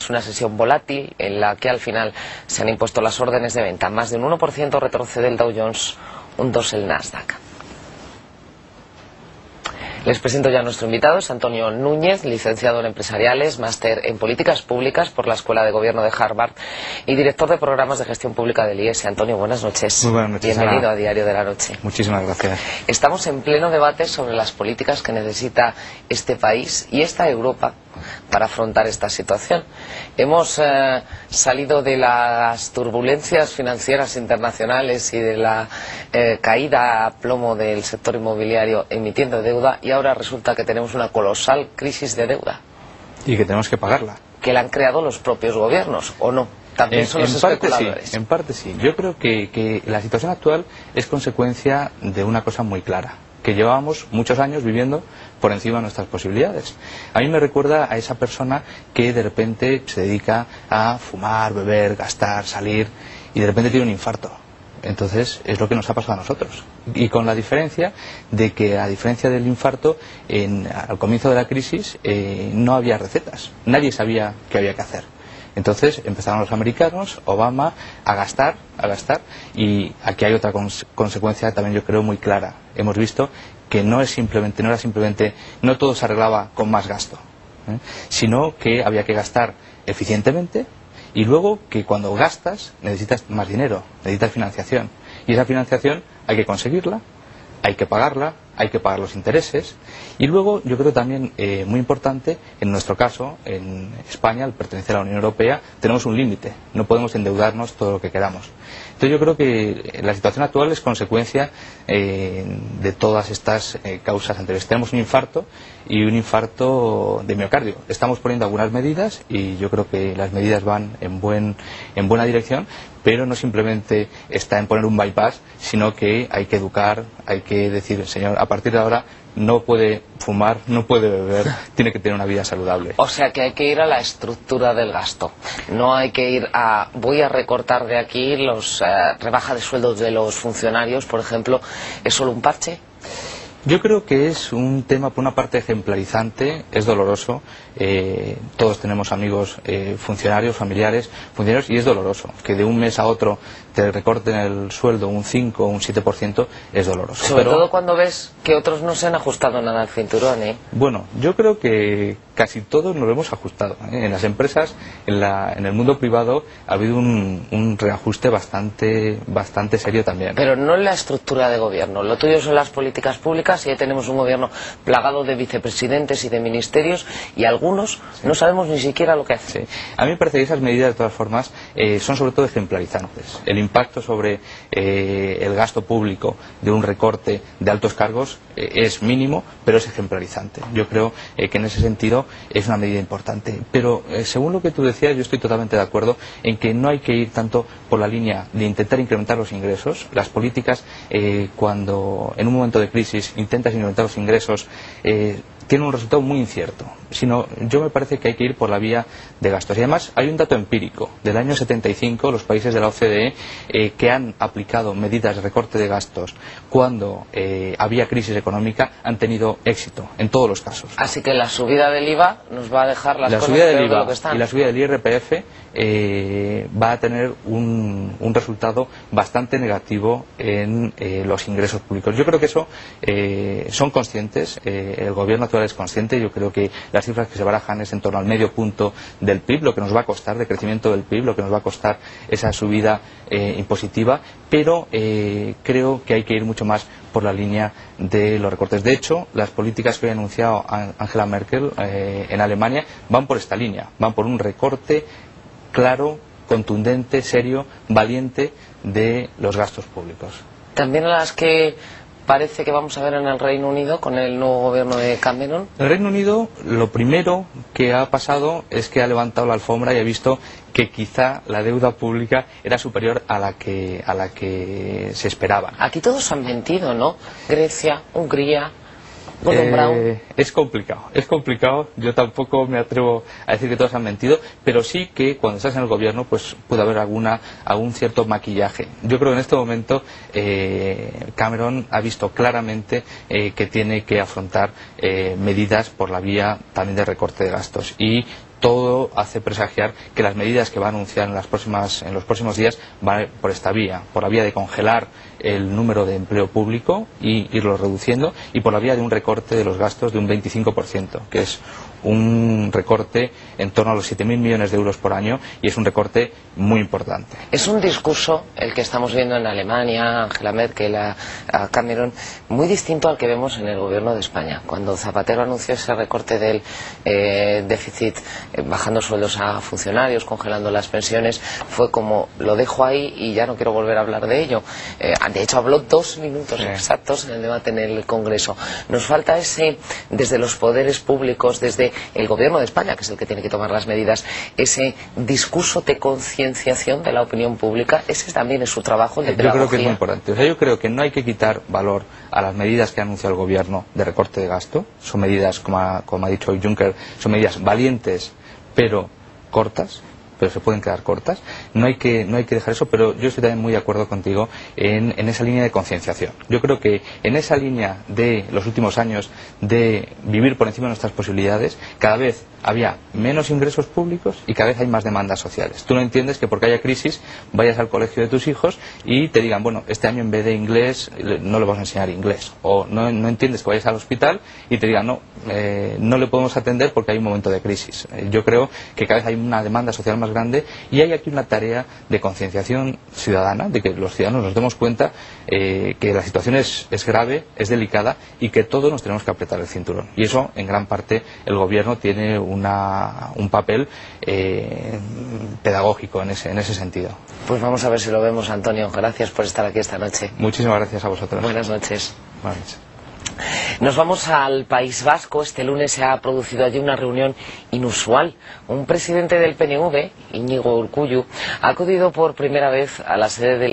Es una sesión volátil en la que al final se han impuesto las órdenes de venta. Más de un 1% retrocede el Dow Jones, un 2% el Nasdaq. Les presento ya a nuestro invitado, es Antonio Núñez, licenciado en Empresariales, máster en Políticas Públicas por la Escuela de Gobierno de Harvard y director de Programas de Gestión Pública del IES. Antonio, buenas noches. Muy buenas noches. Bienvenido a Diario de la Noche. Muchísimas gracias. Estamos en pleno debate sobre las políticas que necesita este país y esta Europa para afrontar esta situación. Hemos salido de las turbulencias financieras internacionales y de la caída a plomo del sector inmobiliario emitiendo deuda y ahora resulta que tenemos una colosal crisis de deuda. Y que tenemos que pagarla. Que la han creado los propios gobiernos, ¿o no? También son los especuladores. En parte sí. Yo creo que la situación actual es consecuencia de una cosa muy clara, que llevábamos muchos años viviendo por encima de nuestras posibilidades. A mí me recuerda a esa persona que de repente se dedica a fumar, beber, gastar, salir y de repente tiene un infarto. Entonces es lo que nos ha pasado a nosotros. Y con la diferencia de que, a diferencia del infarto, al comienzo de la crisis no había recetas. Nadie sabía qué había que hacer. Entonces empezaron los americanos, Obama, a gastar, y aquí hay otra consecuencia también, yo creo, muy clara. Hemos visto que no todo se arreglaba con más gasto, sino que había que gastar eficientemente y luego que cuando gastas necesitas más dinero, necesitas financiación. Y esa financiación hay que conseguirla, hay que pagar los intereses y luego yo creo también muy importante, en nuestro caso, en España, al pertenecer a la Unión Europea, tenemos un límite, no podemos endeudarnos todo lo que queramos. Entonces yo creo que la situación actual es consecuencia de todas estas causas anteriores. Tenemos un infarto y un infarto de miocardio. Estamos poniendo algunas medidas y yo creo que las medidas van en buena dirección, pero no simplemente está en poner un bypass, sino que hay que educar, hay que decir, señor, a partir de ahora no puede fumar, no puede beber, tiene que tener una vida saludable. O sea que hay que ir a la estructura del gasto. No hay que ir a, voy a recortar de aquí los rebaja de sueldos de los funcionarios, por ejemplo. ¿Es solo un parche? Yo creo que es un tema, por una parte, ejemplarizante, es doloroso. Todos tenemos amigos funcionarios, familiares, funcionarios, y es doloroso. Que de un mes a otro te recorten el sueldo un 5 o un 7% es doloroso. Sobre todo cuando ves que otros no se han ajustado nada al cinturón, ¿eh? Bueno, yo creo que casi todos nos lo hemos ajustado, ¿eh? En las empresas, en el mundo privado, ha habido un reajuste bastante serio también. Pero no en la estructura de gobierno. Lo tuyo son las políticas públicas y ahí tenemos un gobierno plagado de vicepresidentes y de ministerios y algunos no sabemos ni siquiera lo que hacen. Sí. A mí me parece que esas medidas, de todas formas, son sobre todo ejemplarizantes. El impacto sobre el gasto público de un recorte de altos cargos es mínimo, pero es ejemplarizante. Yo creo que en ese sentido es una medida importante. Pero según lo que tú decías, yo estoy totalmente de acuerdo en que no hay que ir tanto por la línea de intentar incrementar los ingresos. Las políticas, cuando en un momento de crisis intentas incrementar los ingresos, tiene un resultado muy incierto, sino yo me parece que hay que ir por la vía de gastos. Y además hay un dato empírico. Del año 75, los países de la OCDE que han aplicado medidas de recorte de gastos cuando había crisis económica han tenido éxito, en todos los casos. Así que la subida del IVA nos va a dejar las cosas peor de lo que están. Y la subida del IRPF va a tener un resultado bastante negativo en los ingresos públicos. Yo creo que eso son conscientes, el gobierno actual es consciente. Yo creo que las cifras que se barajan es en torno al medio punto del PIB, lo que nos va a costar de crecimiento del PIB, lo que nos va a costar esa subida impositiva, pero creo que hay que ir mucho más por la línea de los recortes. De hecho, las políticas que ha anunciado Angela Merkel en Alemania van por esta línea, van por un recorte claro, contundente, serio, valiente de los gastos públicos. También las que parece que vamos a ver en el Reino Unido con el nuevo gobierno de Cameron. El Reino Unido, lo primero que ha pasado es que ha levantado la alfombra y ha visto que quizá la deuda pública era superior a la que se esperaba. Aquí todos han mentido, ¿no? Grecia, Hungría, Gordon Brown. Es complicado. Yo tampoco me atrevo a decir que todos han mentido, pero sí que cuando estás en el gobierno pues puede haber algún cierto maquillaje. Yo creo que en este momento Cameron ha visto claramente que tiene que afrontar medidas por la vía también de recorte de gastos, y todo hace presagiar que las medidas que va a anunciar en los próximos días van por esta vía, por la vía de congelar el número de empleo público y irlo reduciendo, y por la vía de un recorte de los gastos de un 25%, que es un recorte en torno a los 7.000 millones de euros por año, y es un recorte muy importante. Es un discurso el que estamos viendo en Alemania, Angela Merkel, a Cameron, muy distinto al que vemos en el gobierno de España. Cuando Zapatero anunció ese recorte del déficit, bajando sueldos a funcionarios, congelando las pensiones, fue como, lo dejo ahí y ya no quiero volver a hablar de ello. De hecho, habló 2 minutos exactos en el debate en el Congreso. Nos falta ese, desde los poderes públicos, desde el gobierno de España, que es el que tiene que tomar las medidas, ese discurso de concienciación de la opinión pública. Ese también es su trabajo de pedagogía. Yo creo que es muy importante. O sea, yo creo que no hay que quitar valor a las medidas que anuncia el gobierno de recorte de gasto. Son medidas, como ha dicho hoy Juncker, son medidas valientes, pero cortas, pero se pueden quedar cortas. No hay que dejar eso, pero yo estoy también muy de acuerdo contigo en esa línea de concienciación. Yo creo que en esa línea de los últimos años de vivir por encima de nuestras posibilidades, cada vez había menos ingresos públicos y cada vez hay más demandas sociales. Tú no entiendes que porque haya crisis vayas al colegio de tus hijos y te digan, bueno, este año en vez de inglés no le vamos a enseñar inglés. O no entiendes que vayas al hospital y te digan, no le podemos atender porque hay un momento de crisis. Yo creo que cada vez hay una demanda social más grande, y hay aquí una tarea de concienciación ciudadana, de que los ciudadanos nos demos cuenta que la situación es grave, es delicada, y que todos nos tenemos que apretar el cinturón. Y eso, en gran parte, el gobierno tiene un papel pedagógico en ese sentido. Pues vamos a ver si lo vemos, Antonio. Gracias por estar aquí esta noche. Muchísimas gracias a vosotros. Buenas noches. Buenas noches. Nos vamos al País Vasco. Este lunes se ha producido allí una reunión inusual. Un presidente del PNV, Iñigo Urkullu, ha acudido por primera vez a la sede del